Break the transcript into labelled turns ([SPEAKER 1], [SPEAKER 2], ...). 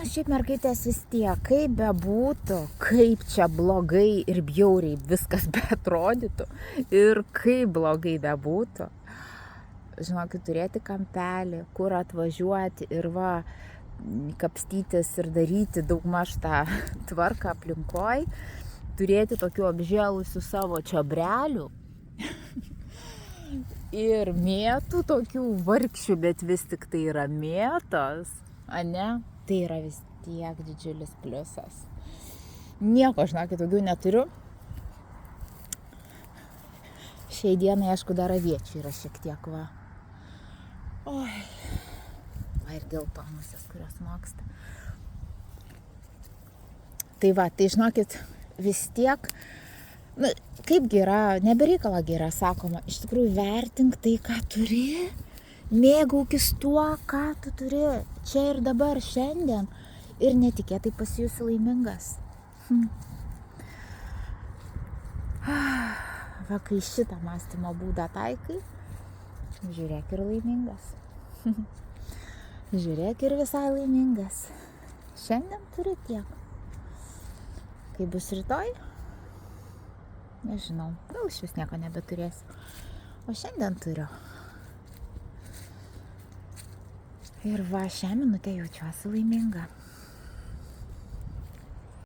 [SPEAKER 1] Šiaip mergaitės vis tiek, kaip bebūtų, kaip čia blogai ir bjauriai viskas beatrodytų ir kaip blogai bebūtų, žinokit, turėti kampelį, kur atvažiuoti ir va, kapstytis ir daryti daugmaž tą tvarką aplinkoj, turėti tokių apžėlusių savo čiobrelių ir mėtų tokių vargšių, bet vis tik tai yra mėtos, ane? Tai yra vis tiek didžiulis pliusas. Nieko, žinokit, daugiau neturiu. Šiai dienai, aišku, dar aviečių yra šiek tiek, va. Oi. Va ir geltonusios, kurios moksta. Tai va, tai žinokit, vis tiek, nu, kaipgi yra, nebereikala yra sakoma, iš tikrųjų vertink tai, ką turi. Mėgaukis tuo, ką tu turi čia ir dabar, šiandien, ir netikėtai pasijusi laimingas. Va, kai šitą mąstymo būdą taikai, žiūrėk ir laimingas. Žiūrėk ir visai laimingas. Šiandien turi tiek. Kai bus rytoj, nežinau, gal iš vis nieko nebeturėsiu. O šiandien turiu. Ir va, šią minutę jaučiuosi laiminga.